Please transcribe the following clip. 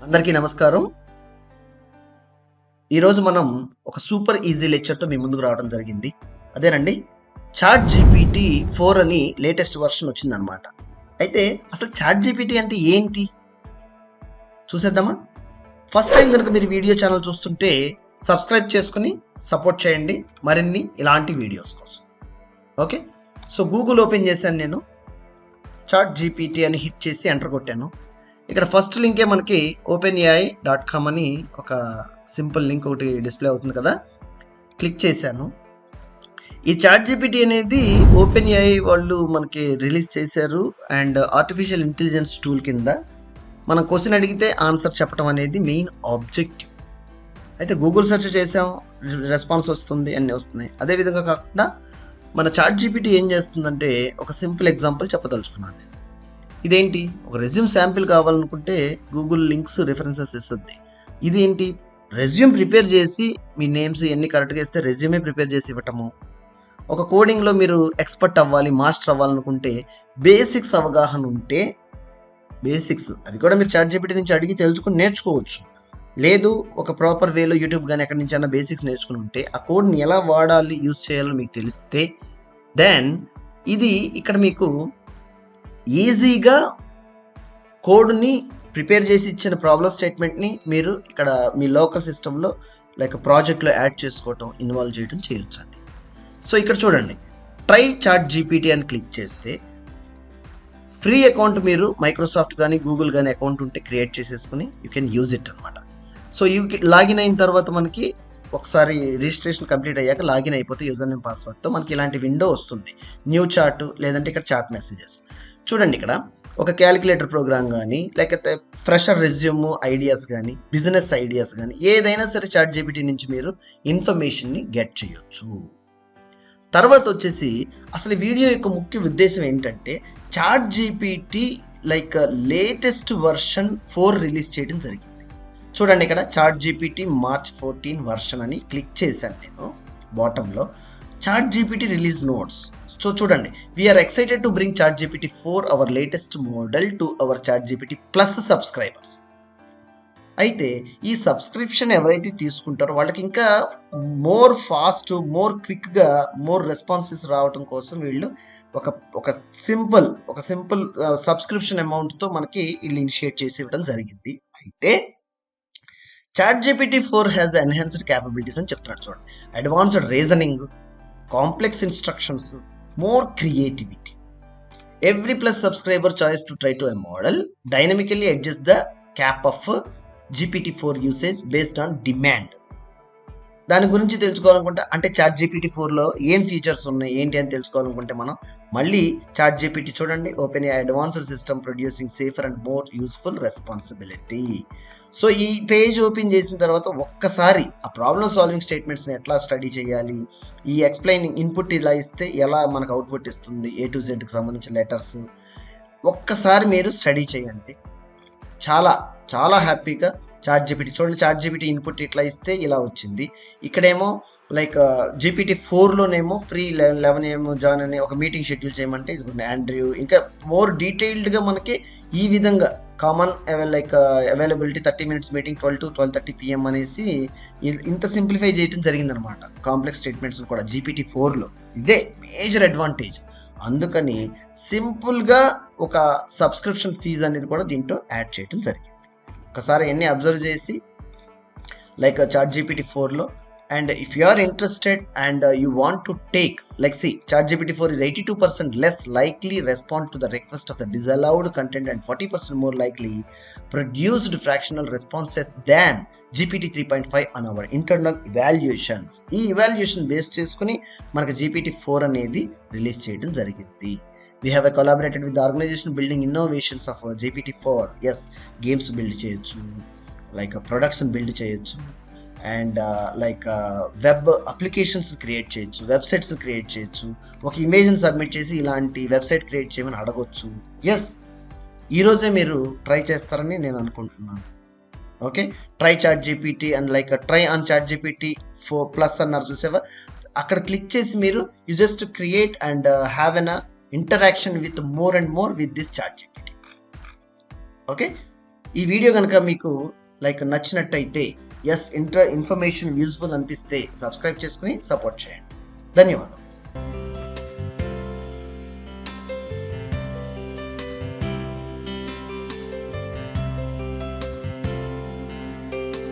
అందరికీ నమస్కారం. ఈరోజు మనం ఒక సూపర్ ఈజీ లెక్చర్తో మీ ముందుకు రావడం జరిగింది. అదేనండి, చాట్ జీపీటీ 4 అని లేటెస్ట్ వర్షన్ వచ్చిందనమాట. అయితే అసలు చాట్ జీపీటీ అంటే ఏంటి చూసేద్దామా? ఫస్ట్ టైం కనుక మీరు వీడియో ఛానల్ చూస్తుంటే సబ్స్క్రైబ్ చేసుకుని సపోర్ట్ చేయండి మరిన్ని ఇలాంటి వీడియోస్ కోసం. ఓకే, సో గూగుల్ ఓపెన్ చేశాను, నేను చాట్ జీపీటీ అని హిట్ చేసి ఎంటర్ కొట్టాను. ఇక్కడ ఫస్ట్ లింకే మనకి openai.com అని ఒక సింపుల్ లింక్ ఒకటి డిస్ప్లే అవుతుంది కదా, క్లిక్ చేశాను. ఈ చాట్ జీపీటీ అనేది ఓపెన్ఏఐ వాళ్ళు మనకి రిలీజ్ చేశారు అండ్ ఆర్టిఫిషియల్ ఇంటెలిజెన్స్ టూల్ కింద మనం క్వశ్చన్ అడిగితే ఆన్సర్ చెప్పడం అనేది మెయిన్ ఆబ్జెక్టివ్. అయితే గూగుల్ సెర్చ్ చేసాం, రెస్పాన్స్ వస్తుంది, అన్నీ వస్తున్నాయి. అదేవిధంగా కాకుండా మన చాట్ జీపీటీ ఏం చేస్తుందంటే ఒక సింపుల్ ఎగ్జాంపుల్ చెప్పదలుచుకున్నాను నేను. ఇదేంటి, ఒక రెజ్యూమ్ శాంపిల్ కావాలనుకుంటే గూగుల్ లింక్స్ రిఫరెన్సెస్ ఇస్తుంది. ఇదేంటి, రెజ్యూమ్ ప్రిపేర్ చేసి మీ నేమ్స్ ఎన్ని కరెక్ట్గా ఇస్తే రెజ్యూమే ప్రిపేర్ చేసి ఇవ్వటము. ఒక కోడింగ్లో మీరు ఎక్స్పర్ట్ అవ్వాలి, మాస్టర్ అవ్వాలనుకుంటే బేసిక్స్ అవగాహన ఉంటే బేసిక్స్ అవి కూడా మీరు చాట్ జీపీటీ నుంచి అడిగి తెలుసుకుని నేర్చుకోవచ్చు. లేదు, ఒక ప్రాపర్ వేలో యూట్యూబ్ కానీ ఎక్కడి నుంచి అన్న బేసిక్స్ నేర్చుకుని ఉంటే ఆ కోడ్ని ఎలా వాడాలి, యూజ్ చేయాలో మీకు తెలిస్తే దెన్ ఇది ఇక్కడ మీకు ఈజీగా కోడ్ని ప్రిపేర్ చేసి ఇచ్చిన ప్రాబ్లం స్టేట్మెంట్ని మీరు ఇక్కడ మీ లోకల్ సిస్టంలో లైక్ ప్రాజెక్ట్లో యాడ్ చేసుకోవటం, ఇన్వాల్వ్ చేయడం చేయొచ్చండి. సో ఇక్కడ చూడండి, ట్రై చాట్ జీపీటీ అని క్లిక్ చేస్తే ఫ్రీ అకౌంట్ మీరు మైక్రోసాఫ్ట్ కానీ గూగుల్ కానీ అకౌంట్ ఉంటే క్రియేట్ చేసేసుకుని యూ కెన్ యూజ్ ఇట్ అనమాట. సో లాగిన్ అయిన తర్వాత మనకి ఒకసారి రిజిస్ట్రేషన్ కంప్లీట్ అయ్యాక లాగిన్ అయిపోతే యూజర్ నేమ్ పాస్వర్డ్తో మనకి ఇలాంటి విండో వస్తుంది. న్యూ చాట్ లేదంటే ఇక్కడ చాట్ మెసేజెస్ చూడండి. ఇక్కడ ఒక క్యాలిక్యులేటర్ ప్రోగ్రామ్ కానీ లేకపోతే ఫ్రెషర్ రెజ్యూమ్ ఐడియాస్ కానీ బిజినెస్ ఐడియాస్ కానీ ఏదైనా సరే చాట్ జీపీటీ నుంచి మీరు ఇన్ఫర్మేషన్ని గెట్ చేయొచ్చు. తర్వాత వచ్చేసి అసలు వీడియో యొక్క ముఖ్య ఉద్దేశం ఏంటంటే ChatGPT like latest version 4 release చేయడం జరిగింది. చూడండి, ఇక్కడ చాట్ జీపీటీ March 14 వర్షన్ అని క్లిక్ చేశాను నేను. బాటంలో ChatGPT release notes. So చూడండి, we're excited to bring chat GPT 4 our latest model to our ChatGPT plus subscribers. అయితే ఈ సబ్స్క్రిప్షన్ ఎవరైతే తీసుకుంటారో వాళ్ళకి ఇంకా మోర్ ఫాస్ట్, మోర్ క్విక్గా, మోర్ రెస్పాన్సెస్ రావడం కోసం వీళ్ళు ఒక సింపుల్ సబ్స్క్రిప్షన్ అమౌంట్తో మనకి వీళ్ళు ఇనిషియేట్ చేసి ఇవ్వడం జరిగింది. అయితే Chat GPT 4 has enhanced capabilities అని చెప్తున్నాడు. చూడండి, advanced reasoning, complex instructions, more creativity. Every plus subscriber choice to try to a model dynamically adjust the cap of GPT4 usage based on demand. దాని గురించి తెలుసుకోవాలనుకుంటే అంటే చాట్ జీపీటీ 4లో ఏం features ఉన్నాయి ఏంటి అని తెలుసుకోవాలనుకుంటే మనం మళ్ళీ చాట్ జీపీటీ చూడండి, open advanced system producing safer and more useful responsibility. So ఈ పేజ్ ఓపెన్ చేసిన తర్వాత ఒక్కసారి ఆ ప్రాబ్లమ్ సాల్వింగ్ స్టేట్మెంట్స్ని ఎట్లా స్టడీ చేయాలి, ఈ ఎక్స్ప్లెయినింగ్ ఇన్పుట్ ఇలా ఇస్తే ఎలా మనకు అవుట్పుట్ ఇస్తుంది, A to Zకి సంబంధించిన లెటర్స్ ఒక్కసారి మీరు స్టడీ చేయండి. చాలా హ్యాపీగా చాట్ జీపీటీ చూడండి, చాట్ జీపీటీ ఇన్పుట్ ఇట్లా ఇస్తే ఇలా వచ్చింది. ఇక్కడేమో లైక్ జీపీటీ 4లోనేమో ఫ్రీ 11 AM జాయిన్ అని ఒక మీటింగ్ షెడ్యూల్ చేయమంటే ఇది ఆండ్రూ ఇంకా మోర్ డీటెయిల్డ్గా మనకి ఈ విధంగా common like availability 30 minutes meeting 12 to 12:30 PM అనేసి ఇంత సింప్లిఫై చేయడం జరిగిందనమాట. కాంప్లెక్స్ స్టేట్మెంట్స్ కూడా జీపీటీ 4లో ఇదే మేజర్ అడ్వాంటేజ్. అందుకని సింపుల్గా ఒక సబ్స్క్రిప్షన్ ఫీజు అనేది కూడా దీంట్లో యాడ్ చేయడం జరిగింది. ఒకసారి ఎన్ని అబ్జర్వ్ చేసి లైక్ చాట్ జీపీటీ 4లో and if you are interested and you want to take like C chat GPT 4 is 82% less likely respond to the request of the disallowed content and 40% more likely produced fractional responses than GPT 3.5 on our internal evaluations. ఈ evaluation base చేసుకుని మనకి GPT 4 అనేది release చేయడం జరిగింది. We have collaborated with the organization building innovations of GPT4. Yes, games build చేయొచ్చు, like products build చేయొచ్చు and like web applications create చేయొచ్చు, websites create చేయొచ్చు. ఒక ఇమేజ్ని సబ్మిట్ చేసి ఇలాంటి వెబ్సైట్ క్రియేట్ చేయమని అడగొచ్చు. ఎస్, ఈరోజే మీరు ట్రై చేస్తారని నేను అనుకుంటున్నాను. Okay, try Chat GPT and like try on Chat GPT 4+ అన్నారు చూసావా, అక్కడ క్లిక్ చేసి మీరు you just create and have an interaction with more and more with this ChatGPT. Okay, ఈ వీడియో కనుక మీకు నచ్చినట్టయితే ఇన్ఫర్మేషన్ యూజ్ఫుల్ అనిపిస్తే సబ్స్క్రైబ్ చేసుకుని సపోర్ట్ చేయండి. ధన్యవాదాలు.